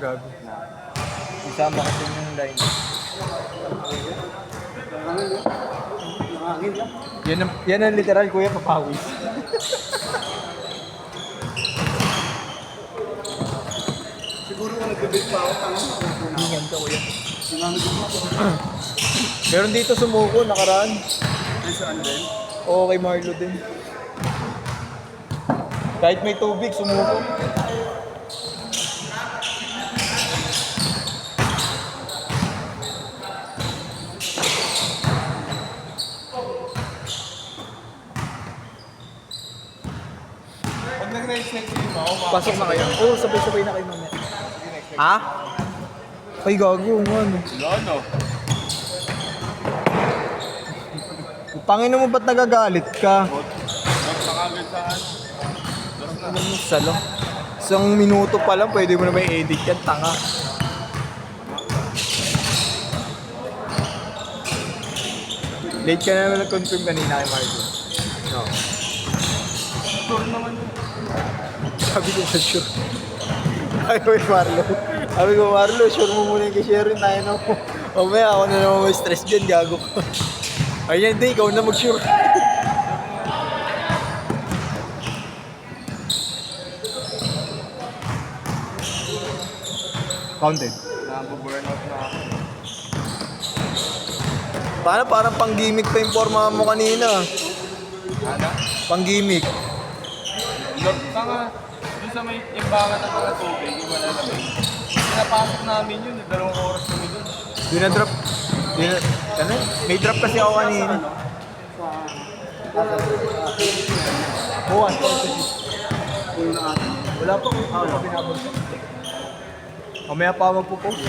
gago. Isama kasi yung line. Yan ang literal, kuya, papawis. Siguro kung nag-debate pa ako, tanong ako. Hingan ka, kuya. Meron dito sumuko, nakaraan. Ay, saan din? Oo, kay Marlo din. Kahit may tubig, sumuko. Pag nag-race next game ako, Pasok na kayo. Oo, sabay-sabay na kayo mamaya. Ha? Ay, gago, ano. Lolo. Pangino mo, ba't nagagalit ka? Ba't makagad sa ano? Salo. Isang minuto pa lang, pwede mo na may edit yan, tanga. Late ka na naman nag-confirm kanina kay Marlo. No. Sure naman yun. Sabi ko sa sure. Ay, wait, Marlo. Sabi ko, Marlo, sure mo muna yung kay-share tayo na mo. Mamaya ako na naman may stress dyan, gago ko. Ayan, hindi, ikaw na mag-sure. Counted. Nabuburn out na ako. Paano parang pang-gimmick pa yung forma mo kanina? Ano? Pang-gimmick. Tanga, doon sa may imbangan ng mga tubig, yung malalamig. Pinapasok namin yun, 2 oras kami doon. Dinadrop. Ano? May drop kasi ako kanina. Buwan. Wala pa kung wala binabag. Mamaya pa magpo-post.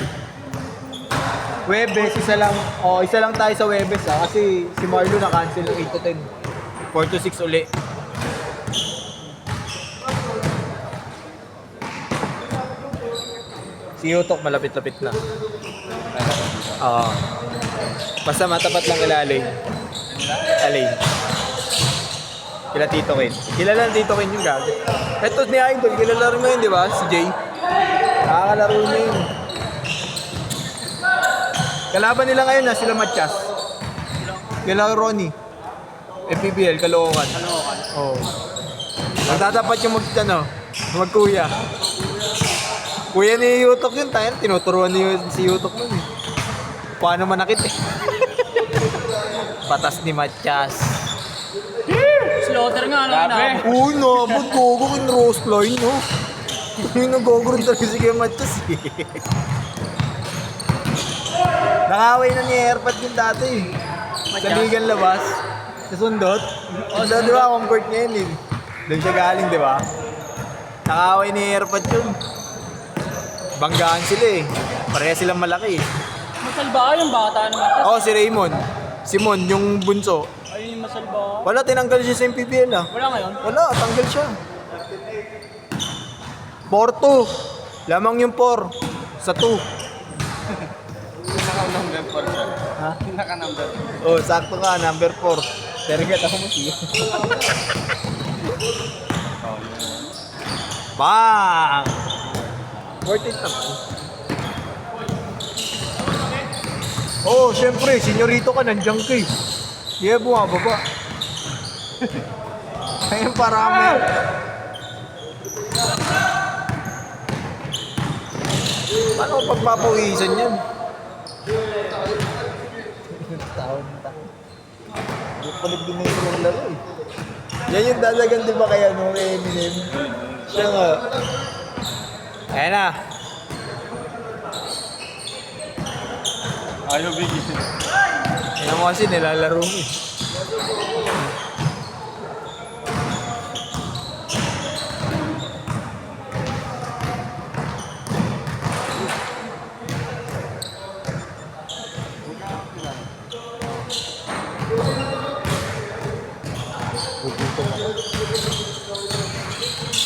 Webes, isa lang. Oh, isa lang tayo sa Webes ha. Kasi si Marlo na-cancel 8 to 10. 4 to 6 uli. Si Yutok malapit-lapit na. Oo. Basta matapat lang kila Alain. Alain. Kila Tito Ken. Kilala ng Tito Ken yung gago. Eto ni Idol, kilala rin mo yun, di ba? Si Jay. Nakakalaro niya yun. Kalaban nila ngayon na sila Matias. Kila Ronnie. FPBL, Caloocan. Oo. Magtatapat yung magkuya. Kuya ni Yutok yun, tayo tinuturuan ni si Yutok nun eh. Paano manakit eh. Patas ni Matias. Slaughter nga, ano na. Uy, nabot, gogo kin roast line, no? Uy, nag-gogo rin talaga si Kuya Matias eh. Nakaway na ni Airpad yung dati eh. Sa ligan labas. Sa sundot. So, di ba, home court niya yun eh. Doon siya galing, di ba? Nakaway ni Airpad yun. Banggaan sila eh. Pareha silang malaki eh. Masalba yung bata naman. Oo, si Raymond. Simon, yung bunso. Ayun yung masalba. Wala, tinanggal siya sa MPBL ah. Wala ngayon? Wala, tanggal siya. 4-2. Lamang yung 4. Sa 2. Naka-number 4 siya. Ha? Naka-number 4. Oh, sakto ka, number 4. Pero get ako mo siya. Bang! Worth it naman. Oh, syempre, senyorito ka, nandiyan ka eh. Yeah, bumababa. Ayun, parami. Paano ko pagpapawisan yan? Taon. Palit din na yung laro eh. Yan yung dadagan di ba kaya no, Eminem? Siya nga. Ayan na. Ayaw bigyan. Yan mo kasi nilalaro mo eh.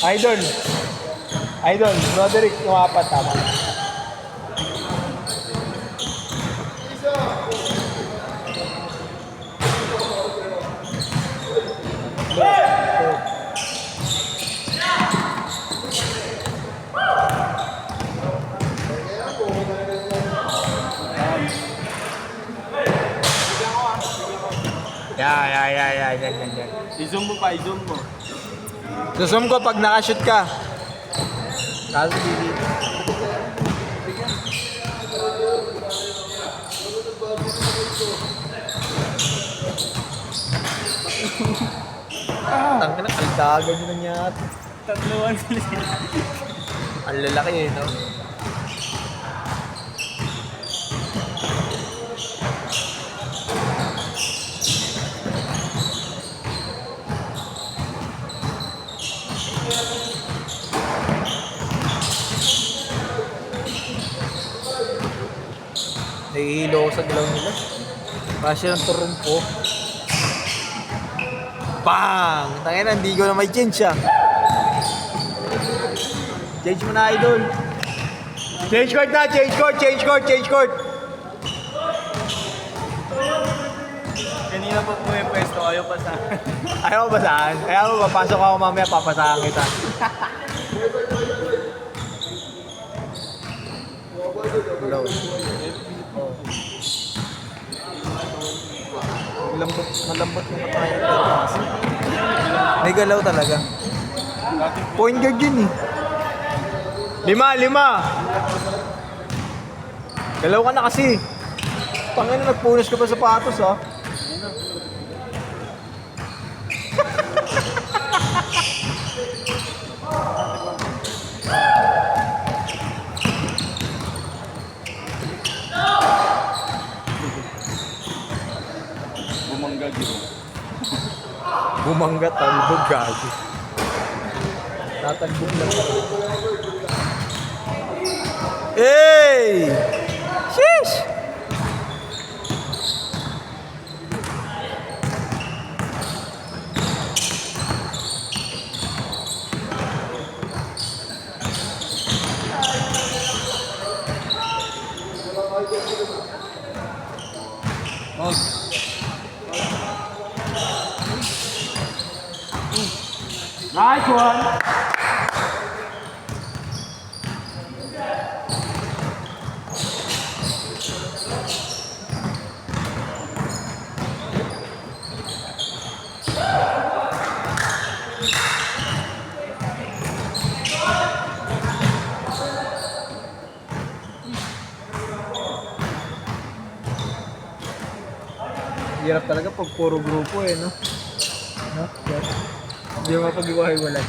Idol. Idol, Broderick, numapat tama. Yan. I-zoom mo pa, i-zoom mo. Susum ko pag nakashoot ka. Kaso dito. Tangka na, kaldagan yun na yata. Tatluan sila. Ang lalaki eh, no? Nahihilo ko sa galaw nila. Para silang turumpo. Bang! Tangina, hindi ko na may change ah. Change mo na, idol. Change court na, change court. Kanina pa po yung pwesto, ayaw pa sa akin. Ayaw mo basahan? Ayaw mo, papasok ako mamaya, papasahan kita. Hello. Malambot yung katayan. May galaw talaga. Point guard yun eh. 5. Galaw ka na kasi. Pangin na nagpunas ka pa sa sapatos ah. Bumangga yun. Bumangga, talbog, gago. Tatalbog lang talaga. Hey! Sheesh! Nice one! Hirap talaga pag puro grupo eh, no? No? Hindi mo mapag-iwahiwalay.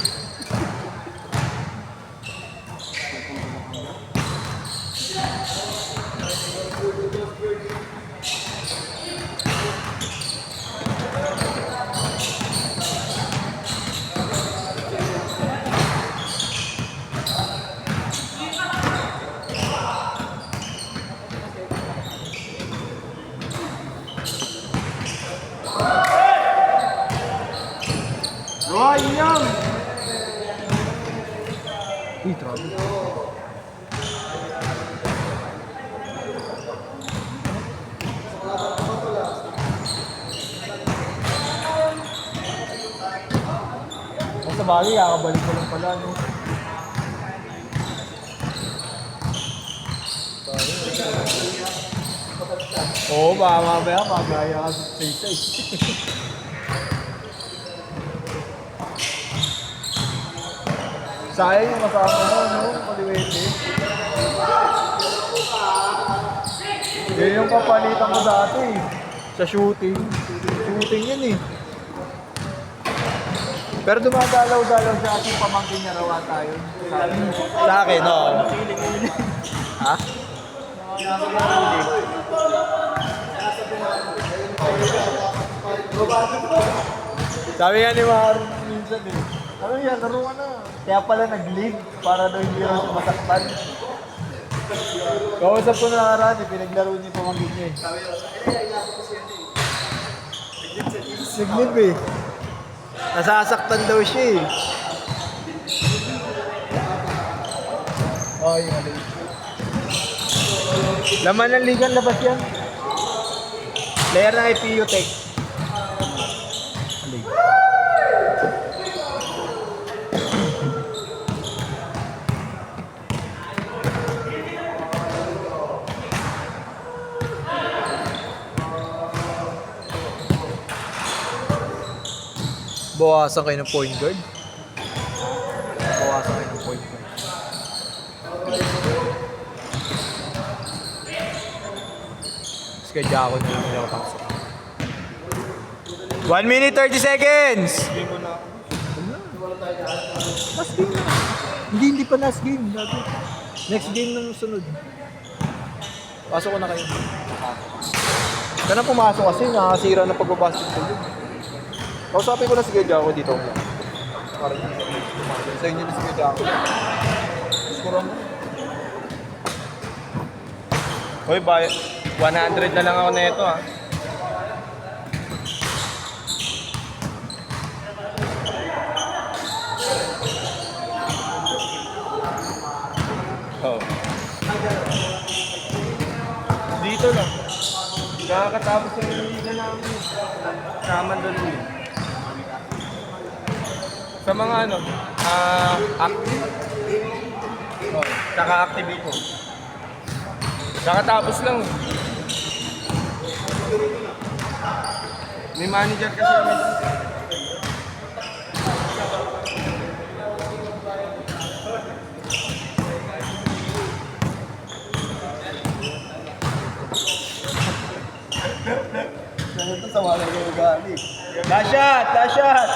Roy, yun! Trouble. Sa bagay, kakabalik ko lang pala, no? Oo, baka mamaya, magaya ka sa say-say. Sayang yung kasama mo, no? Kaliwete. Yan yung papalitan ko dati, sa shooting. Shooting yun eh. Pero dumadalaw-dalaw sa ating pamangkin niya rawa tayo. Sa akin, no? Ha? Sabi nga ni Mar minsan eh. Ano yan, laro ka na. Kaya pala nag-leave para daw hindi raw siya masaktan. Kausap ko na nakaraan eh, pinaglaro niya yung pamangkin niya eh. Nag-leave eh. Nasasaktan daw siya eh. Oh, yung alay. Laman ng ligan, labas yan. Player ng IPU Tech. Alay. Bawasan kayo ng point guard. Bawasan kayo ng point guard. Tapos kay Jaco na lang nila kapasok. 1 minute 30 seconds! Game mo na. Last game na. Hindi pa last game. Gago. Next game nang sunod. Pasok ko na kayo. Ka na pumasok kasi nakakasira na pagbabasketball yun. Kausapin ko na si Kuya Jaco dito. Parang sa inyo na si Kuya Jaco. Skuro mo. Hoy, 100 na lang ako na ito ah. Oh. Dito lang. Kakatapos ng liga namin. Naman doon din. Sa mga ano, active. Oh, tsaka active ko. Kakatapos lang. May manager kasi kami. Ito sa mga nag-ugali. Last shot! Last shot!